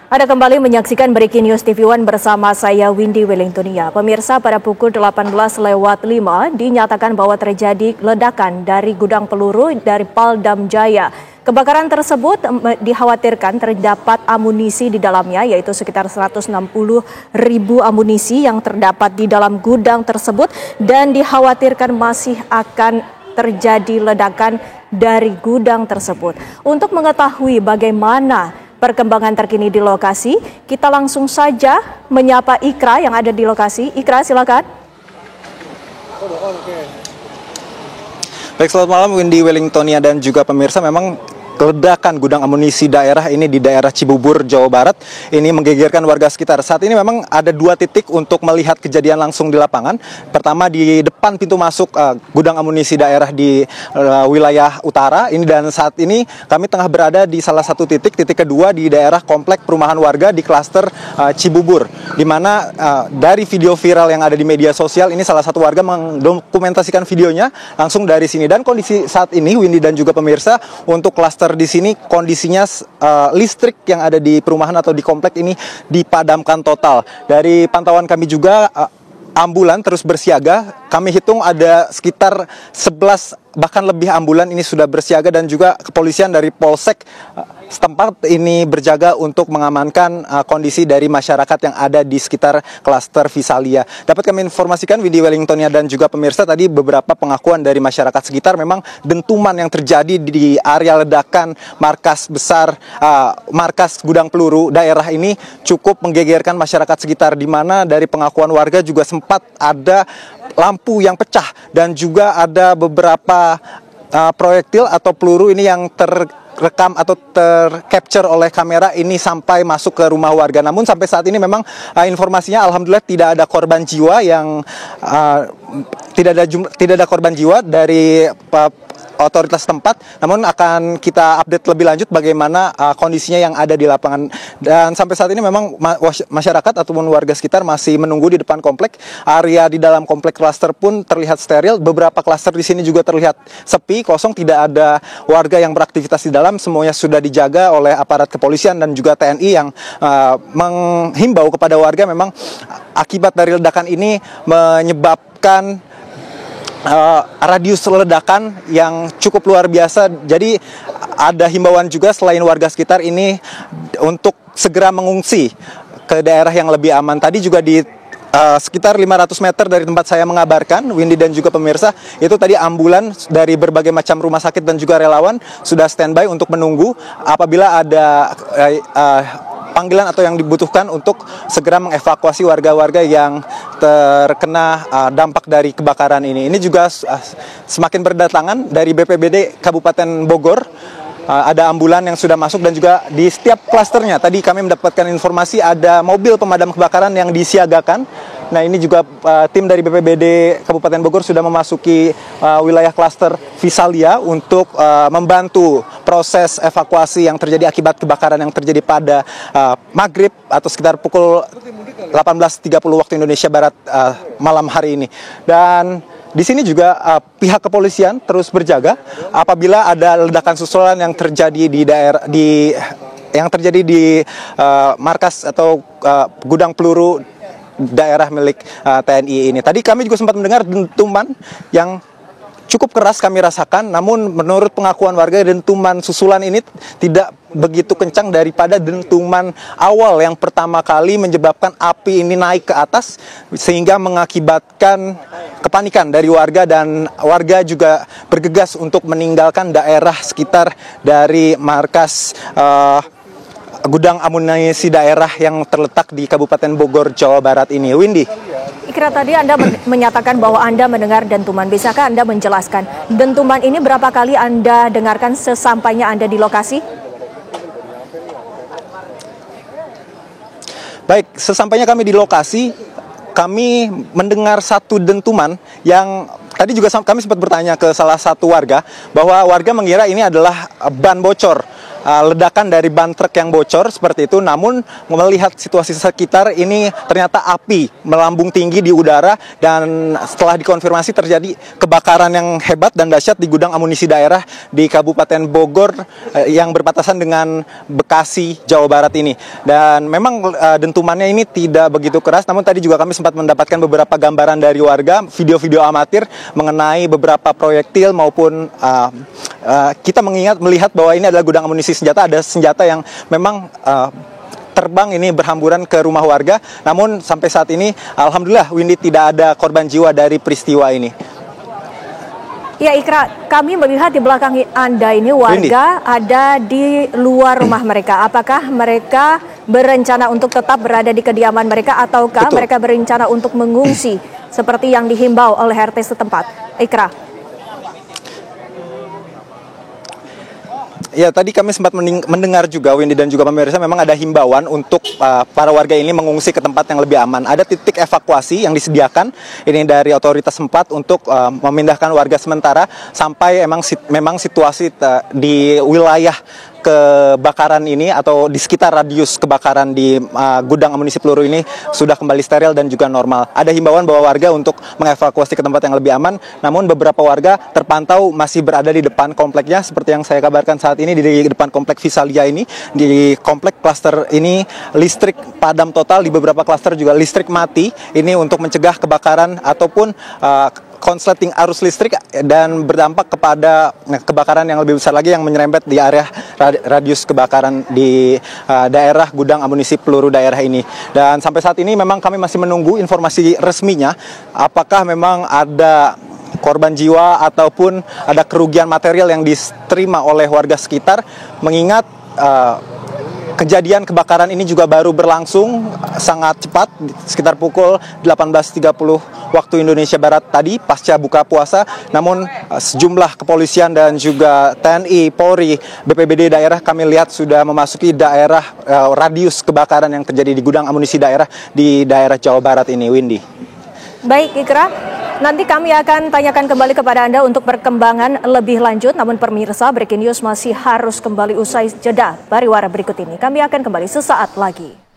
Anda kembali menyaksikan Breaking News TV One bersama saya Windy Wellingtonia. Pemirsa, pada pukul 18:05 dinyatakan bahwa terjadi ledakan dari gudang peluru dari Paldam Jaya. Kebakaran tersebut dikhawatirkan terdapat amunisi di dalamnya, yaitu sekitar 160.000 amunisi yang terdapat di dalam gudang tersebut, dan dikhawatirkan masih akan terjadi ledakan dari gudang tersebut. Untuk mengetahui bagaimana perkembangan terkini di lokasi, kita langsung saja menyapa Ikra yang ada di lokasi. Ikra, silakan. Baik, selamat malam Windy Wellingtonia dan juga pemirsa. Memang ledakan gudang amunisi daerah ini di daerah Cibubur, Jawa Barat ini menggegerkan warga sekitar. Saat ini memang ada dua titik untuk melihat kejadian langsung di lapangan. Pertama di depan pintu masuk gudang amunisi daerah di wilayah utara ini, dan saat ini kami tengah berada di salah satu titik. Titik kedua di daerah komplek perumahan warga di klaster Cibubur, di mana dari video viral yang ada di media sosial ini salah satu warga mendokumentasikan videonya langsung dari sini. Dan kondisi saat ini Windy dan juga pemirsa, untuk klaster di sini kondisinya listrik yang ada di perumahan atau di komplek ini dipadamkan total. Dari pantauan kami juga ambulan terus bersiaga. Kami hitung ada sekitar 11 bahkan lebih ambulan ini sudah bersiaga, dan juga kepolisian dari Polsek setempat ini berjaga untuk mengamankan kondisi dari masyarakat yang ada di sekitar klaster Visalia. Dapat kami informasikan Windy Wellingtonia dan juga pemirsa, tadi beberapa pengakuan dari masyarakat sekitar, memang dentuman yang terjadi di area ledakan markas besar, markas gudang peluru daerah ini cukup menggegerkan masyarakat sekitar, di mana dari pengakuan warga juga sempat ada lampu yang pecah dan juga ada beberapa proyektil atau peluru ini yang terekam atau tercapture oleh kamera ini sampai masuk ke rumah warga. Namun sampai saat ini memang informasinya alhamdulillah tidak ada korban jiwa yang tidak ada korban jiwa dari otoritas tempat. Namun akan kita update lebih lanjut bagaimana kondisinya yang ada di lapangan. Dan sampai saat ini memang masyarakat ataupun warga sekitar masih menunggu di depan komplek. Area di dalam komplek klaster pun terlihat steril. Beberapa klaster di sini juga terlihat sepi, kosong, tidak ada warga yang beraktivitas di dalam. Semuanya sudah dijaga oleh aparat kepolisian dan juga TNI yang menghimbau kepada warga. Memang akibat dari ledakan ini menyebabkan radius ledakan yang cukup luar biasa. Jadi ada himbauan juga selain warga sekitar ini untuk segera mengungsi ke daerah yang lebih aman. Tadi juga di sekitar 500 meter dari tempat saya mengabarkan, Windy dan juga pemirsa, itu tadi ambulan dari berbagai macam rumah sakit dan juga relawan sudah standby untuk menunggu apabila ada panggilan atau yang dibutuhkan untuk segera mengevakuasi warga-warga yang terkena dampak dari kebakaran ini. Ini juga semakin berdatangan dari BPBD Kabupaten Bogor. Ada ambulan yang sudah masuk, dan juga di setiap klasternya tadi kami mendapatkan informasi ada mobil pemadam kebakaran yang disiagakan. Nah, ini juga tim dari BPBD Kabupaten Bogor sudah memasuki wilayah klaster Visalia untuk membantu proses evakuasi yang terjadi akibat kebakaran yang terjadi pada maghrib atau sekitar pukul 18.30 waktu Indonesia Barat malam hari ini. Dan di sini juga pihak kepolisian terus berjaga apabila ada ledakan susulan yang terjadi di markas atau gudang peluru daerah milik TNI ini. Tadi kami juga sempat mendengar dentuman yang cukup keras kami rasakan, namun menurut pengakuan warga dentuman susulan ini tidak begitu kencang daripada dentuman awal yang pertama kali menyebabkan api ini naik ke atas sehingga mengakibatkan kepanikan dari warga, dan warga juga bergegas untuk meninggalkan daerah sekitar dari markas gudang amunisi daerah yang terletak di Kabupaten Bogor, Jawa Barat ini. Windy. Ikra, tadi Anda menyatakan bahwa Anda mendengar dentuman. Bisakah Anda menjelaskan dentuman ini berapa kali Anda dengarkan sesampainya Anda di lokasi? Baik, sesampainya kami di lokasi, kami mendengar satu dentuman yang tadi juga kami sempat bertanya ke salah satu warga bahwa warga mengira ini adalah ban bocor. ledakan dari ban truk yang bocor seperti itu. Namun melihat situasi sekitar ini ternyata api melambung tinggi di udara, dan setelah dikonfirmasi terjadi kebakaran yang hebat dan dahsyat di gudang amunisi daerah di Kabupaten Bogor yang berbatasan dengan Bekasi, Jawa Barat ini. Dan memang dentumannya ini tidak begitu keras, namun tadi juga kami sempat mendapatkan beberapa gambaran dari warga, video-video amatir mengenai beberapa proyektil maupun kita melihat bahwa ini adalah gudang amunisi senjata. Ada senjata yang memang terbang ini berhamburan ke rumah warga. Namun sampai saat ini alhamdulillah Windy tidak ada korban jiwa dari peristiwa ini. Ya Ikra, kami melihat di belakang Anda ini warga ada di luar rumah mereka. Apakah mereka berencana untuk tetap berada di kediaman mereka, ataukah mereka berencana untuk mengungsi seperti yang dihimbau oleh RT setempat? Ikra. Ya, tadi kami sempat mendengar juga, Windy dan juga pemirsa, memang ada himbauan untuk para warga ini mengungsi ke tempat yang lebih aman. Ada titik evakuasi yang disediakan ini dari otoritas setempat untuk memindahkan warga sementara sampai memang situasi di wilayah kebakaran ini atau di sekitar radius kebakaran di gudang amunisi peluru ini sudah kembali steril dan juga normal. Ada himbauan bahwa warga untuk mengevakuasi ke tempat yang lebih aman, namun beberapa warga terpantau masih berada di depan kompleknya, seperti yang saya kabarkan saat ini di depan komplek Visalia ini. Di komplek klaster ini listrik padam total, di beberapa klaster juga listrik mati, ini untuk mencegah kebakaran ataupun konsleting arus listrik dan berdampak kepada kebakaran yang lebih besar lagi yang menyerempet di area radius kebakaran di daerah gudang amunisi peluru daerah ini. Dan sampai saat ini memang kami masih menunggu informasi resminya apakah memang ada korban jiwa ataupun ada kerugian material yang diterima oleh warga sekitar, mengingat kejadian kebakaran ini juga baru berlangsung sangat cepat, sekitar pukul 18.30 waktu Indonesia Barat tadi, pasca buka puasa. Namun sejumlah kepolisian dan juga TNI, Polri, BPBD daerah kami lihat sudah memasuki daerah radius kebakaran yang terjadi di gudang amunisi daerah di daerah Jawa Barat ini, Windy. Baik Ikra, nanti kami akan tanyakan kembali kepada Anda untuk perkembangan lebih lanjut. Namun pemirsa, Breaking News masih harus kembali usai jeda pariwara berikut ini. Kami akan kembali sesaat lagi.